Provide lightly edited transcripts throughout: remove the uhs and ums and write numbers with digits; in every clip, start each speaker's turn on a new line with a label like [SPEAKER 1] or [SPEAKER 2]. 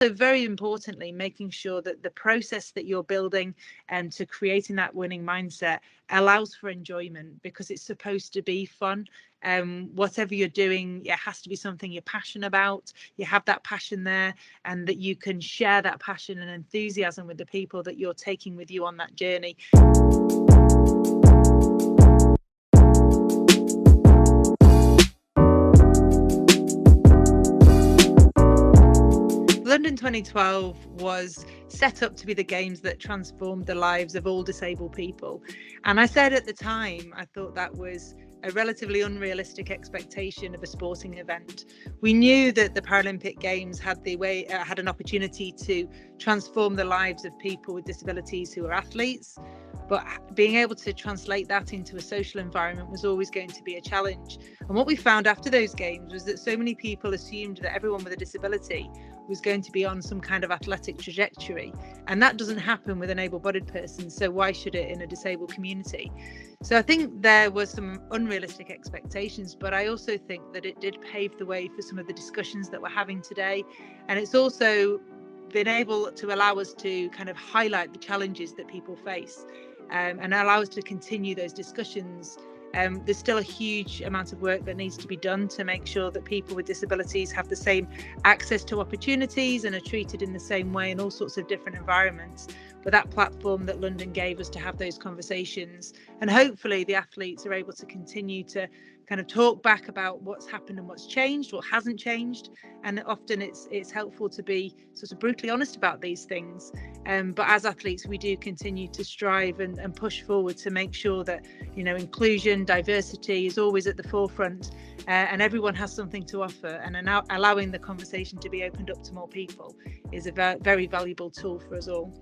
[SPEAKER 1] So very importantly, making sure that the process that you're building to creating that winning mindset allows for enjoyment, because it's supposed to be fun. Whatever you're doing, it has to be something you're passionate about. You have that passion there, and that you can share that passion and enthusiasm with the people that you're taking with you on that journey. London 2012 was set up to be the games that transformed the lives of all disabled people. And I said at the time, I thought that was a relatively unrealistic expectation of a sporting event. We knew that the Paralympic Games had an opportunity to transform the lives of people with disabilities who are athletes, but being able to translate that into a social environment was always going to be a challenge. And what we found after those games was that so many people assumed that everyone with a disability was going to be on some kind of athletic trajectory, and that doesn't happen with an able-bodied person, so why should it in a disabled community? So I think there were some unrealistic expectations, but I also think that it did pave the way for some of the discussions that we're having today, and it's also been able to allow us to kind of highlight the challenges that people face, and allow us to continue those discussions. There's still a huge amount of work that needs to be done to make sure that people with disabilities have the same access to opportunities and are treated in the same way in all sorts of different environments. But that platform that London gave us to have those conversations, and hopefully the athletes are able to continue to kind of talk back about what's happened and what's changed, what hasn't changed. And often it's helpful to be sort of brutally honest about these things. But as athletes, we do continue to strive and push forward to make sure that, you know, inclusion, diversity is always at the forefront, and everyone has something to offer. And allowing the conversation to be opened up to more people is a very valuable tool for us all.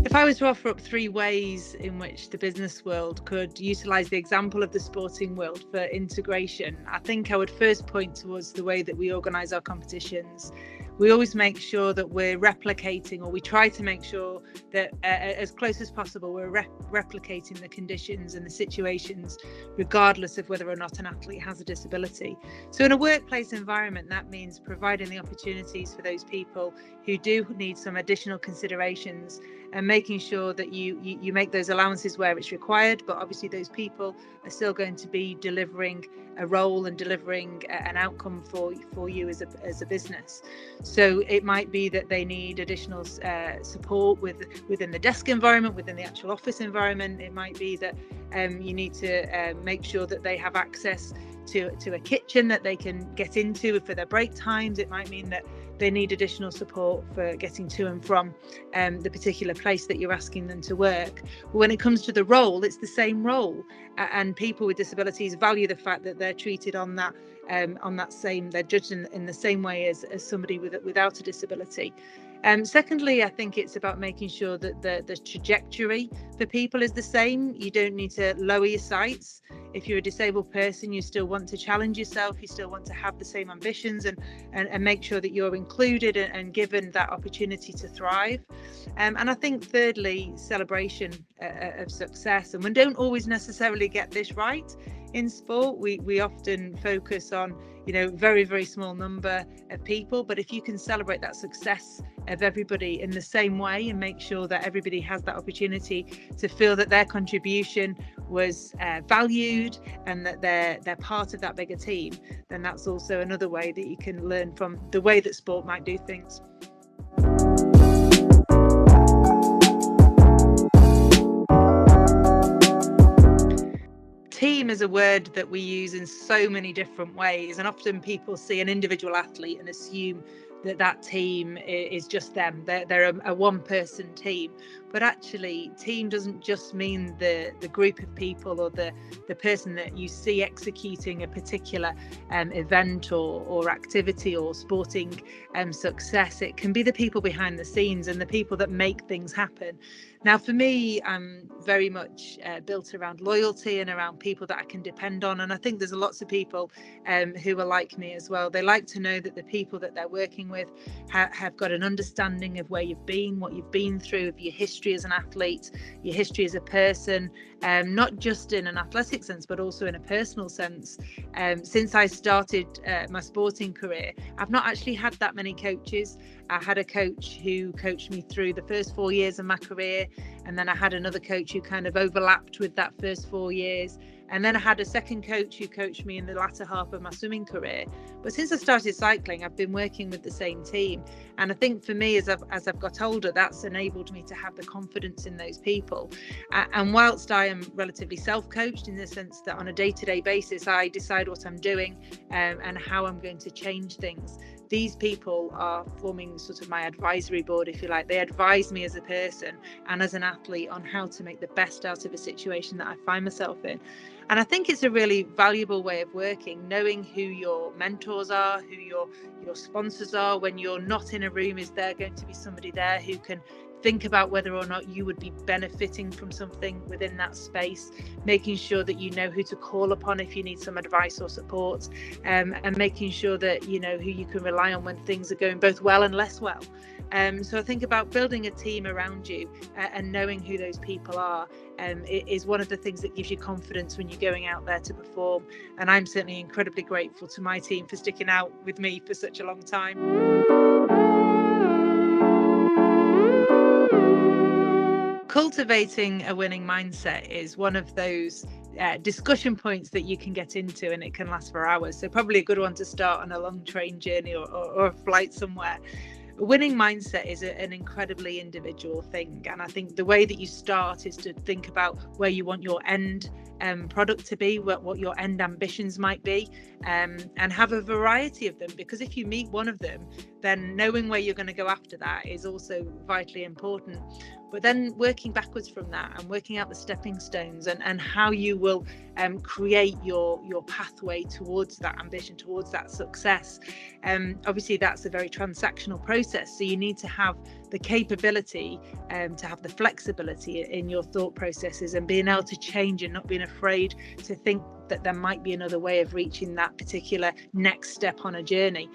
[SPEAKER 1] If I was to offer up 3 ways in which the business world could utilise the example of the sporting world for integration, I think I would first point towards the way that we organise our competitions. We always make sure that we're replicating, or we try to make sure that as close as possible, we're replicating the conditions and the situations, regardless of whether or not an athlete has a disability. So in a workplace environment, that means providing the opportunities for those people who do need some additional considerations, and making sure that you make those allowances where it's required, but obviously those people are still going to be delivering a role and delivering an outcome for you as a business. So it might be that they need additional support within the desk environment, within the actual office environment. It might be that you need to make sure that they have access to a kitchen that they can get into for their break times. It might mean that they need additional support for getting to and from the particular place that you're asking them to work. But when it comes to the role, it's the same role, and people with disabilities value the fact that they're treated on that same, they're judged in the same way as somebody without a disability. Secondly, I think it's about making sure that the trajectory for people is the same. You don't need to lower your sights. If you're a disabled person, you still want to challenge yourself. You still want to have the same ambitions, and make sure that you're included and given that opportunity to thrive. And I think thirdly, celebration of success. And we don't always necessarily get this right in sport. We often focus on, you know, very, very small number of people, but if you can celebrate that success of everybody in the same way and make sure that everybody has that opportunity to feel that their contribution was valued and that they're part of that bigger team, then that's also another way that you can learn from the way that sport might do things. Team is a word that we use in so many different ways, and often people see an individual athlete and assume that team is just them. They're a one-person team, but actually team doesn't just mean the group of people or the person that you see executing a particular event or activity or sporting success. It can be the people behind the scenes and the people that make things happen. Now, for me, I'm very much built around loyalty and around people that I can depend on. And I think there's lots of people who are like me as well. They like to know that the people that they're working with have got an understanding of where you've been, what you've been through, of your history as an athlete, your history as a person, not just in an athletic sense, but also in a personal sense. Since I started my sporting career, I've not actually had that many coaches. I had a coach who coached me through the first 4 years of my career, and then I had another coach who kind of overlapped with that first 4 years, and then I had a second coach who coached me in the latter half of my swimming career. But since I started cycling, I've been working with the same team, and I think for me, as I've got older, that's enabled me to have the confidence in those people. And whilst I am relatively self-coached in the sense that on a day-to-day basis I decide what I'm doing and how I'm going to change things, these people are forming sort of my advisory board, if you like. They advise me as a person and as an athlete on how to make the best out of a situation that I find myself in. And I think it's a really valuable way of working, knowing who your mentors are, who your sponsors are. When you're not in a room, is there going to be somebody there who can think about whether or not you would be benefiting from something within that space, making sure that you know who to call upon if you need some advice or support, and making sure that you know who you can rely on when things are going both well and less well. So I think about building a team around you and knowing who those people are it is one of the things that gives you confidence when you're going out there to perform. And I'm certainly incredibly grateful to my team for sticking out with me for such a long time. Cultivating a winning mindset is one of those discussion points that you can get into, and it can last for hours. So probably a good one to start on a long train journey or a flight somewhere. A winning mindset is an incredibly individual thing, and I think the way that you start is to think about where you want your end product to be, what your end ambitions might be, and have a variety of them, because if you meet one of them, then knowing where you're going to go after that is also vitally important. But then working backwards from that and working out the stepping stones and how you will create your pathway towards that ambition, towards that success. Obviously, that's a very transactional process. So you need to have the capability to have the flexibility in your thought processes and being able to change and not being afraid to think that there might be another way of reaching that particular next step on a journey.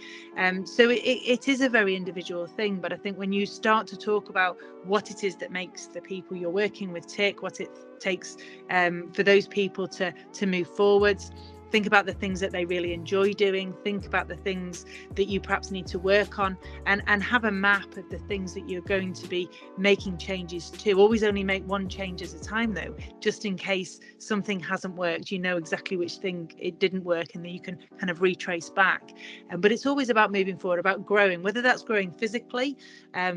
[SPEAKER 1] So it is a very individual thing, but I think when you start to talk about what it is that makes the people you're working with tick, what it takes for those people to move forwards, think about the things that they really enjoy doing, think about the things that you perhaps need to work on, and have a map of the things that you're going to be making changes to. Always only make one change at a time though, just in case something hasn't worked. You know exactly which thing it didn't work, and then you can kind of retrace back. But it's always about moving forward, about growing, whether that's growing physically.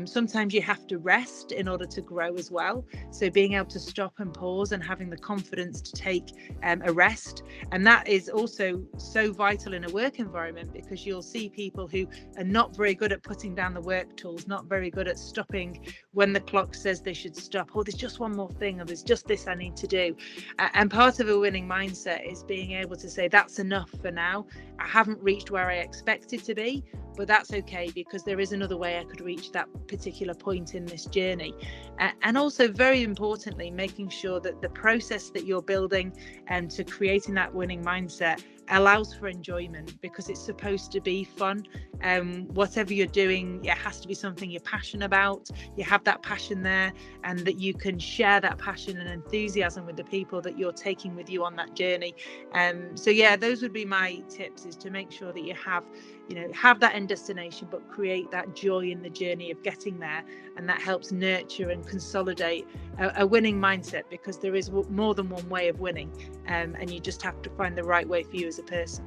[SPEAKER 1] Sometimes you have to rest in order to grow as well. So being able to stop and pause and having the confidence to take a rest. And that is also so vital in a work environment, because you'll see people who are not very good at putting down the work tools, not very good at stopping when the clock says they should stop. Oh, there's just one more thing, or there's just this I need to do. And part of a winning mindset is being able to say, that's enough for now. I haven't reached where I expected to be, but that's okay, because there is another way I could reach that particular point in this journey. And also, very importantly, making sure that the process that you're building and to creating that winning mindset allows for enjoyment, because it's supposed to be fun. Whatever you're doing, it has to be something you're passionate about. You have that passion there, and that you can share that passion and enthusiasm with the people that you're taking with you on that journey. So yeah, those would be my tips, is to make sure that you have that end destination, but create that joy in the journey of getting there, and that helps nurture and consolidate a winning mindset, because there is more than one way of winning, and you just have to find the right way for you as a person.